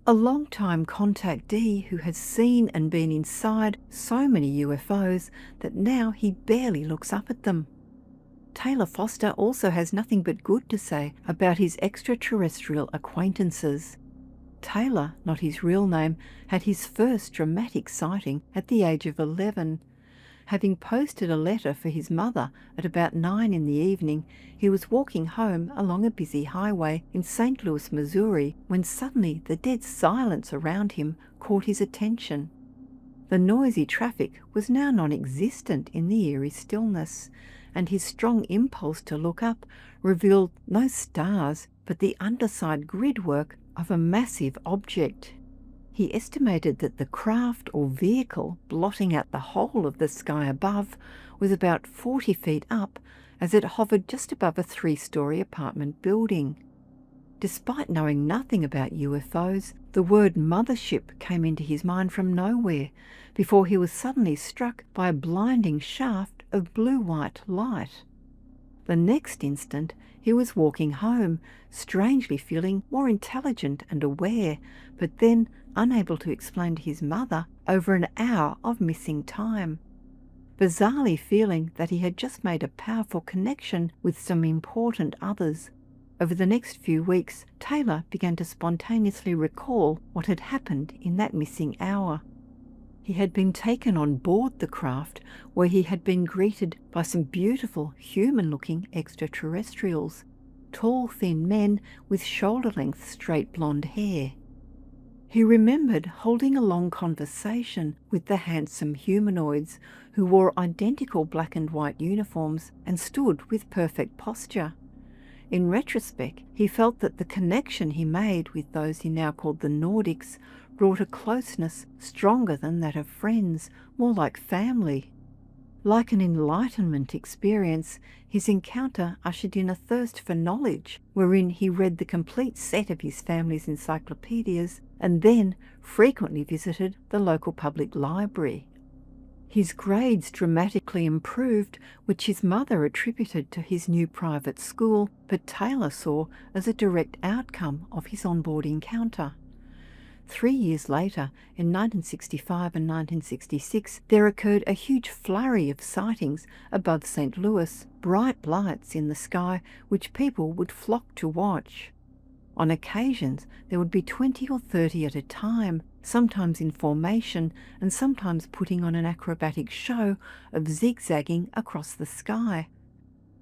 a long-time contactee who has seen and been inside so many UFOs that now he barely looks up at them. Taylor Foster also has nothing but good to say about his extraterrestrial acquaintances. Taylor, not his real name, had his first dramatic sighting at the age of 11. Having posted a letter for his mother at about 9 in the evening, he was walking home along a busy highway in St. Louis, Missouri, when suddenly the dead silence around him caught his attention. The noisy traffic was now non-existent in the eerie stillness, and his strong impulse to look up revealed no stars but the underside gridwork of a massive object. He estimated that the craft or vehicle blotting out the whole of the sky above was about 40 feet up as it hovered just above a 3-story apartment building. Despite knowing nothing about UFOs, the word mothership came into his mind from nowhere before he was suddenly struck by a blinding shaft of blue-white light. The next instant, he was walking home, strangely feeling more intelligent and aware, but then unable to explain to his mother over an hour of missing time. Bizarrely feeling that he had just made a powerful connection with some important others. Over the next few weeks, Taylor began to spontaneously recall what had happened in that missing hour. He had been taken on board the craft, where he had been greeted by some beautiful, human-looking extraterrestrials, tall, thin men with shoulder-length straight blonde hair. He remembered holding a long conversation with the handsome humanoids who wore identical black and white uniforms and stood with perfect posture. In retrospect, he felt that the connection he made with those he now called the Nordics brought a closeness stronger than that of friends, more like family. Like an enlightenment experience, his encounter ushered in a thirst for knowledge, wherein he read the complete set of his family's encyclopedias and then frequently visited the local public library. His grades dramatically improved, which his mother attributed to his new private school, but Taylor saw as a direct outcome of his onboard encounter. 3 years later, in 1965 and 1966, there occurred a huge flurry of sightings above St. Louis, bright lights in the sky which people would flock to watch. On occasions, there would be 20 or 30 at a time, sometimes in formation and sometimes putting on an acrobatic show of zigzagging across the sky.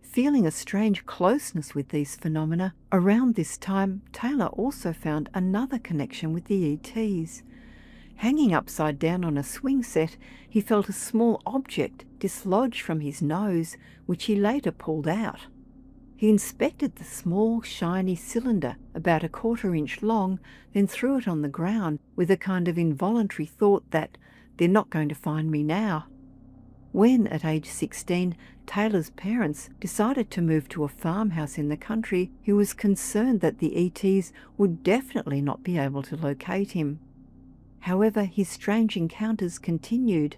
Feeling a strange closeness with these phenomena, around this time Taylor also found another connection with the ETs. Hanging upside down on a swing set, he felt a small object dislodge from his nose, which he later pulled out. He inspected the small, shiny cylinder, about 1/4 inch long, then threw it on the ground with a kind of involuntary thought that, "They're not going to find me now." When, at age 16, Taylor's parents decided to move to a farmhouse in the country, he was concerned that the ETs would definitely not be able to locate him. However, his strange encounters continued,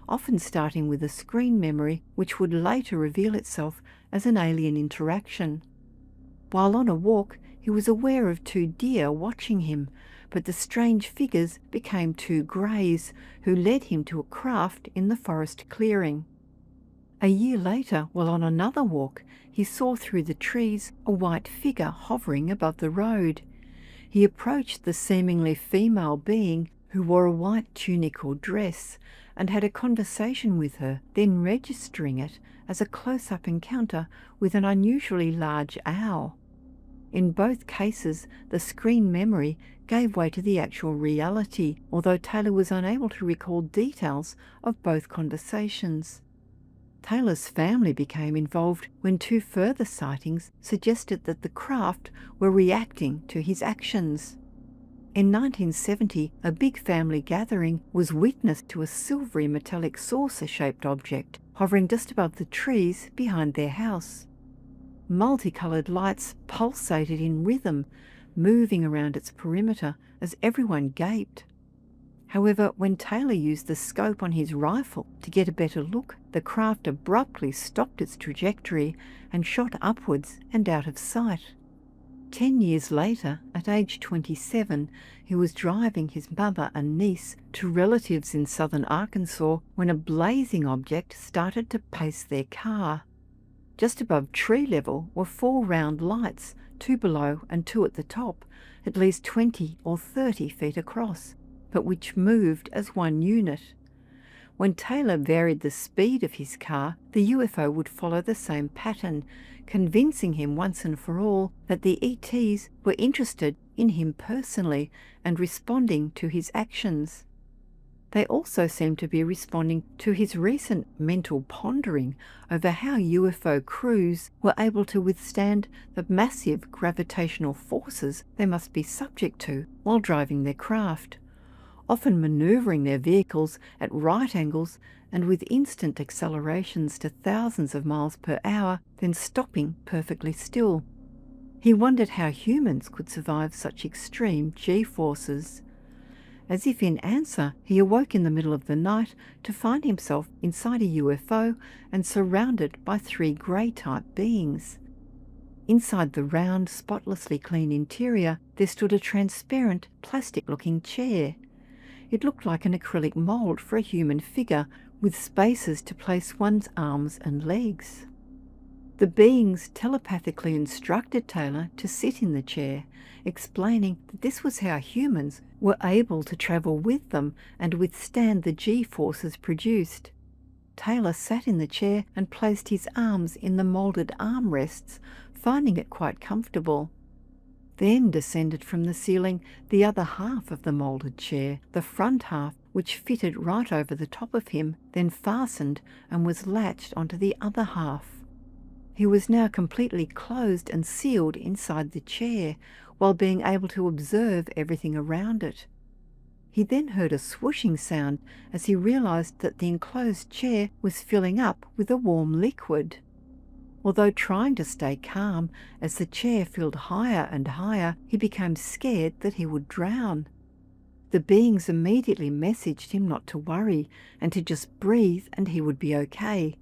often starting with a screen memory which would later reveal itself as an alien interaction. While on a walk, he was aware of 2 deer watching him, but the strange figures became 2 greys, who led him to a craft in the forest clearing. A year later, while on another walk, he saw through the trees a white figure hovering above the road. He approached the seemingly female being, who wore a white tunic or dress, and had a conversation with her, then registering it as a close-up encounter with an unusually large owl. In both cases, the screen memory gave way to the actual reality, although Taylor was unable to recall details of both conversations. Taylor's family became involved when 2 further sightings suggested that the craft were reacting to his actions. In 1970, a big family gathering was witness to a silvery metallic saucer-shaped object hovering just above the trees behind their house. Multicoloured lights pulsated in rhythm, moving around its perimeter as everyone gaped. However, when Taylor used the scope on his rifle to get a better look, the craft abruptly stopped its trajectory and shot upwards and out of sight. 10 years later, at age 27, he was driving his mother and niece to relatives in southern Arkansas when a blazing object started to pace their car. Just above tree level were 4 round lights, 2 below and 2 at the top, at least 20 or 30 feet across, but which moved as one unit. When Taylor varied the speed of his car, the UFO would follow the same pattern, convincing him once and for all that the ETs were interested in him personally and responding to his actions. They also seemed to be responding to his recent mental pondering over how UFO crews were able to withstand the massive gravitational forces they must be subject to while driving their craft, often manoeuvring their vehicles at right angles and with instant accelerations to thousands of miles per hour, then stopping perfectly still. He wondered how humans could survive such extreme G-forces. As if in answer, he awoke in the middle of the night to find himself inside a UFO and surrounded by 3 grey-type beings. Inside the round, spotlessly clean interior, there stood a transparent, plastic-looking chair. It looked like an acrylic mould for a human figure, with spaces to place one's arms and legs. The beings telepathically instructed Taylor to sit in the chair, explaining that this was how humans were able to travel with them and withstand the G-forces produced. Taylor sat in the chair and placed his arms in the moulded armrests, finding it quite comfortable. Then descended from the ceiling the other half of the moulded chair, the front half, which fitted right over the top of him, then fastened and was latched onto the other half. He was now completely closed and sealed inside the chair, while being able to observe everything around it. He then heard a swooshing sound as he realized that the enclosed chair was filling up with a warm liquid. Although trying to stay calm, as the chair filled higher and higher, he became scared that he would drown. The beings immediately messaged him not to worry and to just breathe and he would be okay.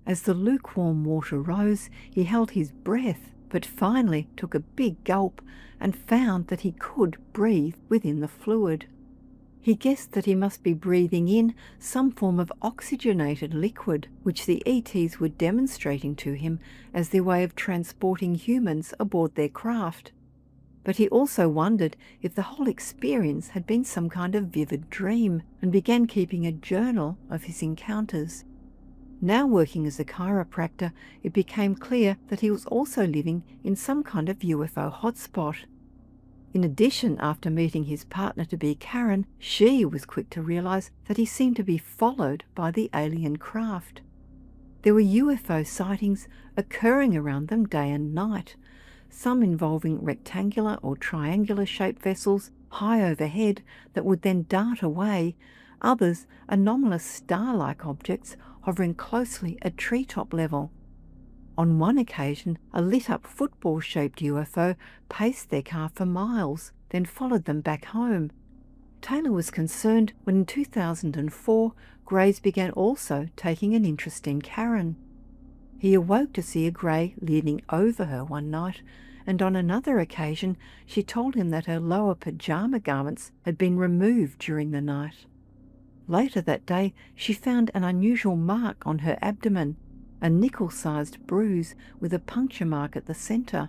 As the lukewarm water rose, he held his breath, but finally took a big gulp and found that he could breathe within the fluid. He guessed that he must be breathing in some form of oxygenated liquid, which the ETs were demonstrating to him as their way of transporting humans aboard their craft. But he also wondered if the whole experience had been some kind of vivid dream, and began keeping a journal of his encounters. Now working as a chiropractor, it became clear that he was also living in some kind of UFO hotspot. In addition, after meeting his partner-to-be Karen, she was quick to realize that he seemed to be followed by the alien craft. There were UFO sightings occurring around them day and night, some involving rectangular or triangular-shaped vessels high overhead that would then dart away, others anomalous star-like objects hovering closely at treetop level. On one occasion, a lit-up football-shaped UFO paced their car for miles, then followed them back home. Taylor was concerned when in 2004, greys began also taking an interest in Karen. He awoke to see a grey leaning over her one night, and on another occasion she told him that her lower pyjama garments had been removed during the night. Later that day, she found an unusual mark on her abdomen, a nickel-sized bruise with a puncture mark at the centre.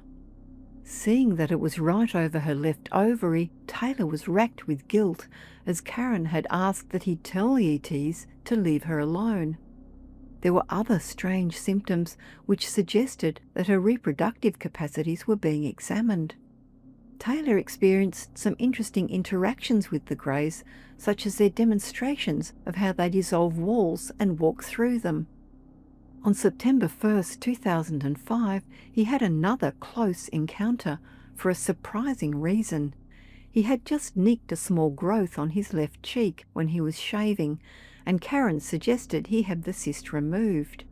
Seeing that it was right over her left ovary, Taylor was racked with guilt, as Karen had asked that he tell the ETs to leave her alone. There were other strange symptoms which suggested that her reproductive capacities were being examined. Taylor experienced some interesting interactions with the greys, such as their demonstrations of how they dissolve walls and walk through them. On September 1st, 2005, he had another close encounter for a surprising reason. He had just nicked a small growth on his left cheek when he was shaving, and Karen suggested he have the cyst removed.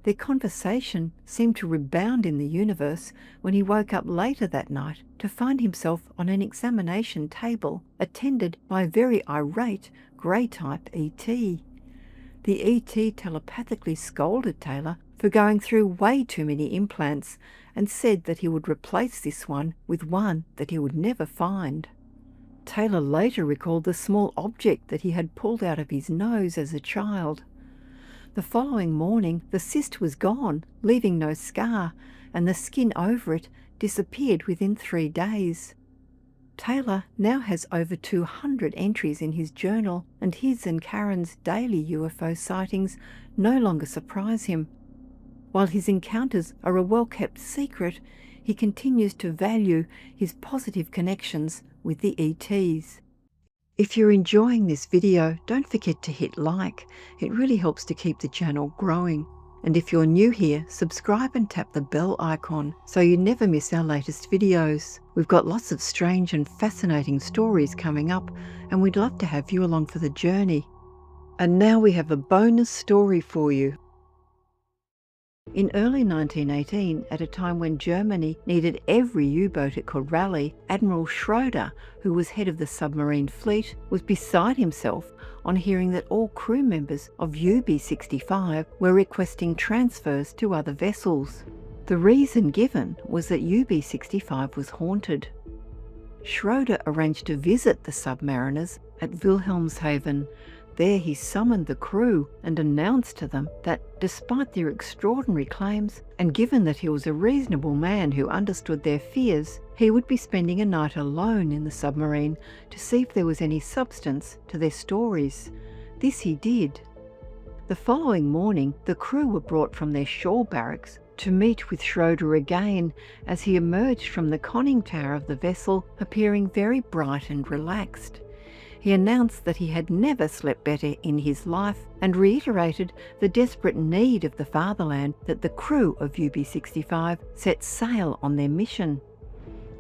Their conversation seemed to rebound in the universe when he woke up later that night to find himself on an examination table attended by a very irate grey-type ET. The ET telepathically scolded Taylor for going through way too many implants and said that he would replace this one with one that he would never find. Taylor later recalled the small object that he had pulled out of his nose as a child. The following morning, the cyst was gone, leaving no scar, and the skin over it disappeared within 3 days. Taylor now has over 200 entries in his journal, and his and Karen's daily UFO sightings no longer surprise him. While his encounters are a well-kept secret, he continues to value his positive connections with the ETs. If you're enjoying this video, don't forget to hit like. It really helps to keep the channel growing. And if you're new here, subscribe and tap the bell icon so you never miss our latest videos. We've got lots of strange and fascinating stories coming up, and we'd love to have you along for the journey. And now we have a bonus story for you. In early 1918, at a time when Germany needed every U-boat it could rally, Admiral Schroeder, who was head of the submarine fleet, was beside himself on hearing that all crew members of UB-65 were requesting transfers to other vessels. The reason given was that UB-65 was haunted. Schroeder arranged to visit the submariners at Wilhelmshaven. There he summoned the crew and announced to them that, despite their extraordinary claims, and given that he was a reasonable man who understood their fears, he would be spending a night alone in the submarine to see if there was any substance to their stories. This he did. The following morning, the crew were brought from their shore barracks to meet with Schroeder again as he emerged from the conning tower of the vessel, appearing very bright and relaxed. He announced that he had never slept better in his life and reiterated the desperate need of the fatherland that the crew of UB-65 set sail on their mission.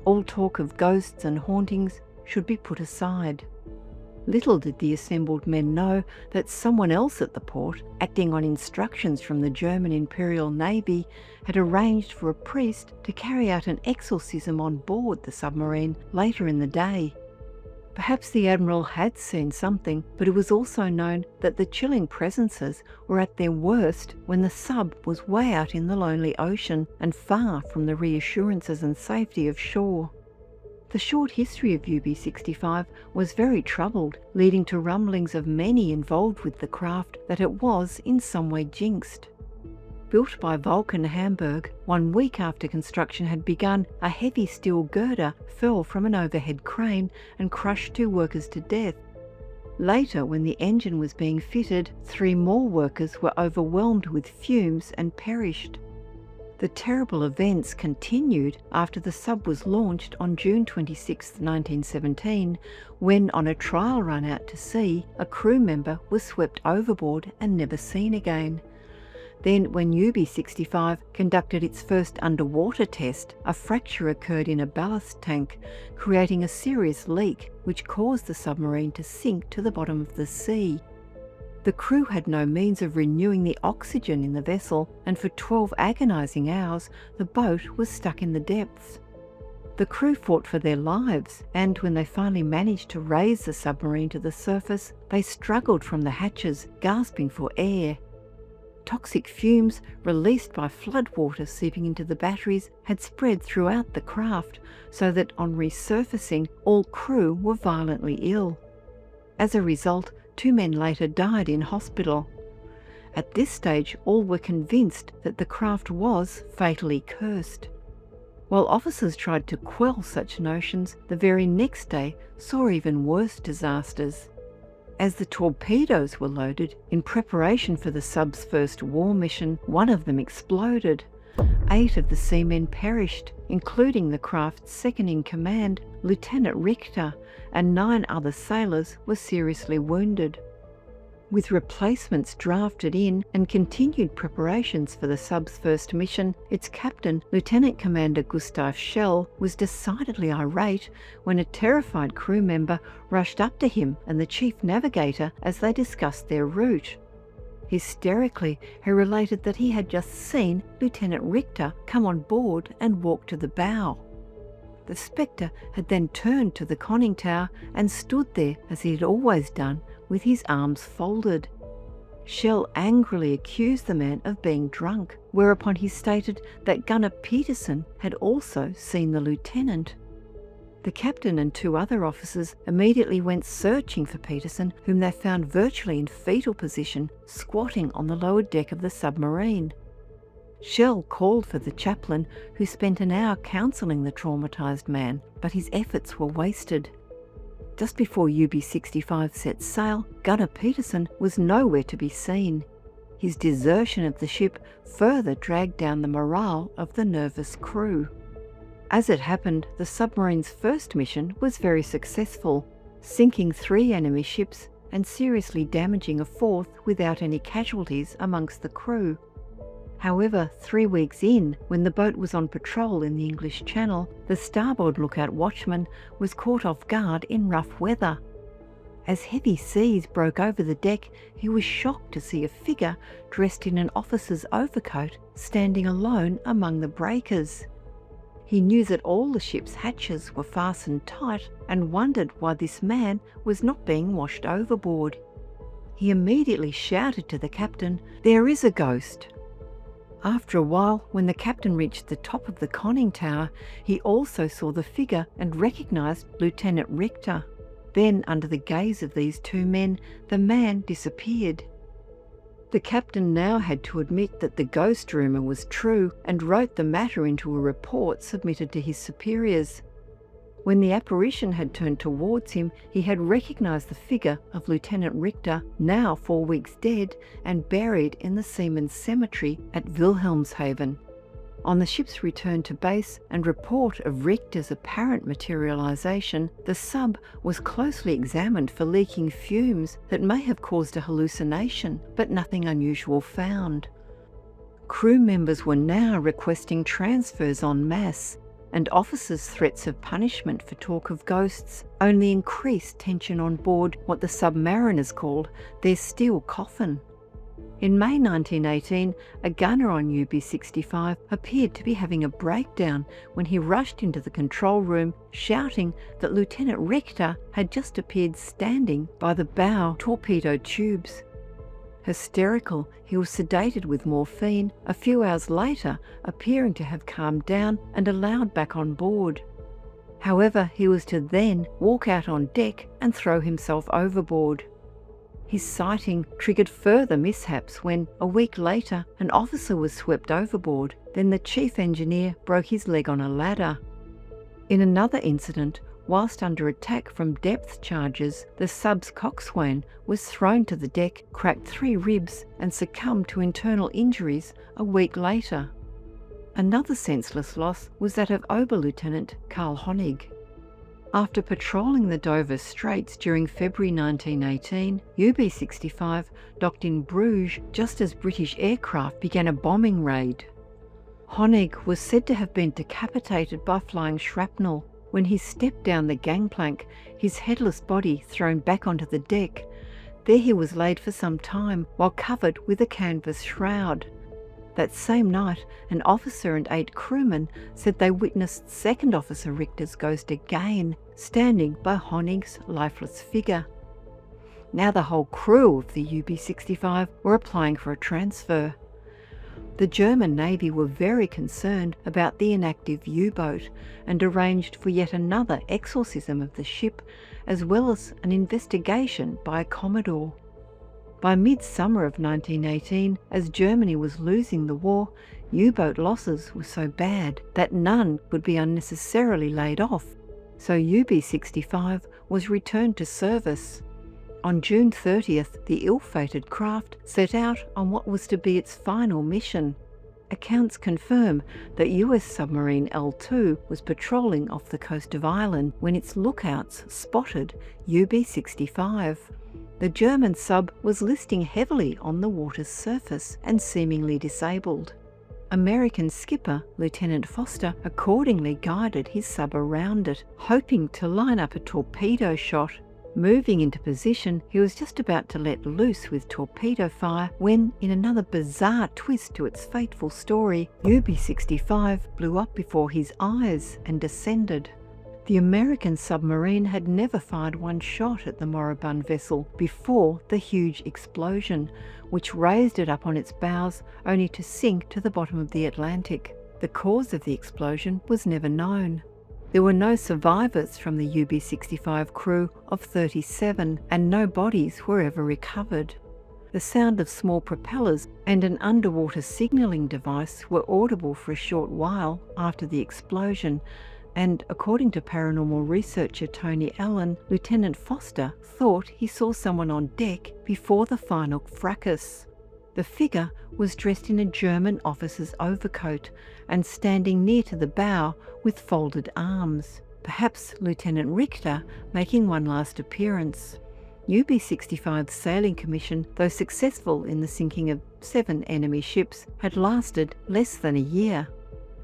All talk of ghosts and hauntings should be put aside. Little did the assembled men know that someone else at the port, acting on instructions from the German Imperial Navy, had arranged for a priest to carry out an exorcism on board the submarine later in the day. Perhaps the Admiral had seen something, but it was also known that the chilling presences were at their worst when the sub was way out in the lonely ocean and far from the reassurances and safety of shore. The short history of UB-65 was very troubled, leading to rumblings of many involved with the craft that it was in some way jinxed. Built by Vulcan Hamburg, 1 week after construction had begun, a heavy steel girder fell from an overhead crane and crushed 2 workers to death. Later, when the engine was being fitted, 3 more workers were overwhelmed with fumes and perished. The terrible events continued after the sub was launched on June 26, 1917, when, on a trial run out to sea, a crew member was swept overboard and never seen again. Then, when UB-65 conducted its first underwater test, a fracture occurred in a ballast tank, creating a serious leak which caused the submarine to sink to the bottom of the sea. The crew had no means of renewing the oxygen in the vessel, and for 12 agonizing hours the boat was stuck in the depths. The crew fought for their lives, and when they finally managed to raise the submarine to the surface, they struggled from the hatches, gasping for air. Toxic fumes released by floodwater seeping into the batteries had spread throughout the craft, so that on resurfacing all crew were violently ill. As a result, 2 men later died in hospital. At this stage, all were convinced that the craft was fatally cursed. While officers tried to quell such notions, the very next day saw even worse disasters. As the torpedoes were loaded, in preparation for the sub's first war mission, one of them exploded. 8 of the seamen perished, including the craft's second-in-command, Lieutenant Richtor, and 9 other sailors were seriously wounded. With replacements drafted in and continued preparations for the sub's first mission, its captain, Lieutenant Commander Gustav Schell, was decidedly irate when a terrified crew member rushed up to him and the chief navigator as they discussed their route. Hysterically, he related that he had just seen Lieutenant Richtor come on board and walk to the bow. The Spectre had then turned to the conning tower and stood there as he had always done, with his arms folded. Shell angrily accused the man of being drunk, whereupon he stated that Gunner Peterson had also seen the lieutenant. The captain and 2 other officers immediately went searching for Peterson, whom they found virtually in fetal position, squatting on the lower deck of the submarine. Shell called for the chaplain, who spent an hour counselling the traumatised man, but his efforts were wasted. Just before UB-65 set sail, Gunner Peterson was nowhere to be seen. His desertion of the ship further dragged down the morale of the nervous crew. As it happened, the submarine's first mission was very successful, sinking 3 enemy ships and seriously damaging a 4th without any casualties amongst the crew. However, 3 weeks in, when the boat was on patrol in the English Channel, the starboard lookout watchman was caught off guard in rough weather. As heavy seas broke over the deck, he was shocked to see a figure dressed in an officer's overcoat standing alone among the breakers. He knew that all the ship's hatches were fastened tight and wondered why this man was not being washed overboard. He immediately shouted to the captain, "There is a ghost!" After a while, when the captain reached the top of the conning tower, he also saw the figure and recognised Lieutenant Richtor. Then, under the gaze of these 2 men, the man disappeared. The captain now had to admit that the ghost rumour was true and wrote the matter into a report submitted to his superiors. When the apparition had turned towards him, he had recognised the figure of Lieutenant Richtor, now 4 weeks dead and buried in the Seamen's Cemetery at Wilhelmshaven. On the ship's return to base and report of Richtor's apparent materialisation, the sub was closely examined for leaking fumes that may have caused a hallucination, but nothing unusual found. Crew members were now requesting transfers en masse, and officers' threats of punishment for talk of ghosts only increased tension on board what the submariners called their steel coffin. In May 1918, a gunner on UB-65 appeared to be having a breakdown when he rushed into the control room, shouting that Lieutenant Richtor had just appeared standing by the bow torpedo tubes. Hysterical, he was sedated with morphine, a few hours later appearing to have calmed down and allowed back on board. However, he was to then walk out on deck and throw himself overboard. His sighting triggered further mishaps when, a week later, an officer was swept overboard. Then the chief engineer broke his leg on a ladder. In another incident, whilst under attack from depth charges, the sub's coxswain was thrown to the deck, cracked 3 ribs and succumbed to internal injuries a week later. Another senseless loss was that of Oberlieutenant Karl Honig. After patrolling the Dover Straits during February 1918, UB-65 docked in Bruges just as British aircraft began a bombing raid. Honig was said to have been decapitated by flying shrapnel. When he stepped down the gangplank, his headless body thrown back onto the deck. There he was laid for some time while covered with a canvas shroud. That same night, an officer and 8 crewmen said they witnessed Second Officer Richtor's ghost again, standing by Honig's lifeless figure. Now the whole crew of the UB-65 were applying for a transfer. The German Navy were very concerned about the inactive U-boat and arranged for yet another exorcism of the ship, as well as an investigation by a Commodore. By midsummer of 1918, as Germany was losing the war, U-boat losses were so bad that none would be unnecessarily laid off, so UB-65 was returned to service. On June 30th, the ill-fated craft set out on what was to be its final mission. Accounts confirm that US submarine L2 was patrolling off the coast of Ireland when its lookouts spotted UB-65. The German sub was listing heavily on the water's surface and seemingly disabled. American skipper Lieutenant Foster accordingly guided his sub around it, hoping to line up a torpedo shot. Moving into position, he was just about to let loose with torpedo fire when, in another bizarre twist to its fateful story, UB-65 blew up before his eyes and descended. The American submarine had never fired one shot at the moribund vessel before the huge explosion, which raised it up on its bows only to sink to the bottom of the Atlantic. The cause of the explosion was never known. There were no survivors from the UB-65 crew of 37, and no bodies were ever recovered. The sound of small propellers and an underwater signalling device were audible for a short while after the explosion, and according to paranormal researcher Tony Allan, Lieutenant Foster thought he saw someone on deck before the final fracas. The figure was dressed in a German officer's overcoat and standing near to the bow with folded arms, perhaps Lieutenant Richtor making one last appearance. UB-65's sailing commission, though successful in the sinking of 7 enemy ships, had lasted less than a year.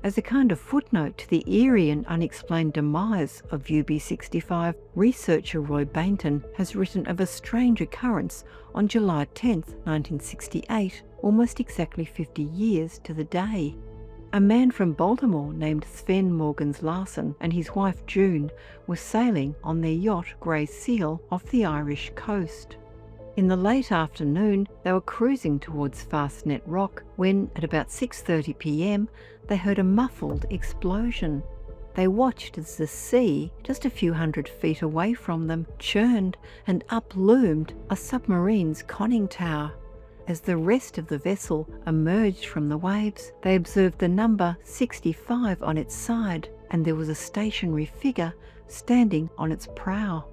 As a kind of footnote to the eerie and unexplained demise of UB-65, researcher Roy Bainton has written of a strange occurrence on July 10, 1968, almost exactly 50 years to the day. A man from Baltimore named Sven Morgans Larsen and his wife June were sailing on their yacht Grey Seal off the Irish coast. In the late afternoon, they were cruising towards Fastnet Rock when, at about 6:30 p.m, they heard a muffled explosion. They watched as the sea, just a few hundred feet away from them, churned and up-loomed a submarine's conning tower. As the rest of the vessel emerged from the waves, they observed the number 65 on its side, and there was a stationary figure standing on its prow.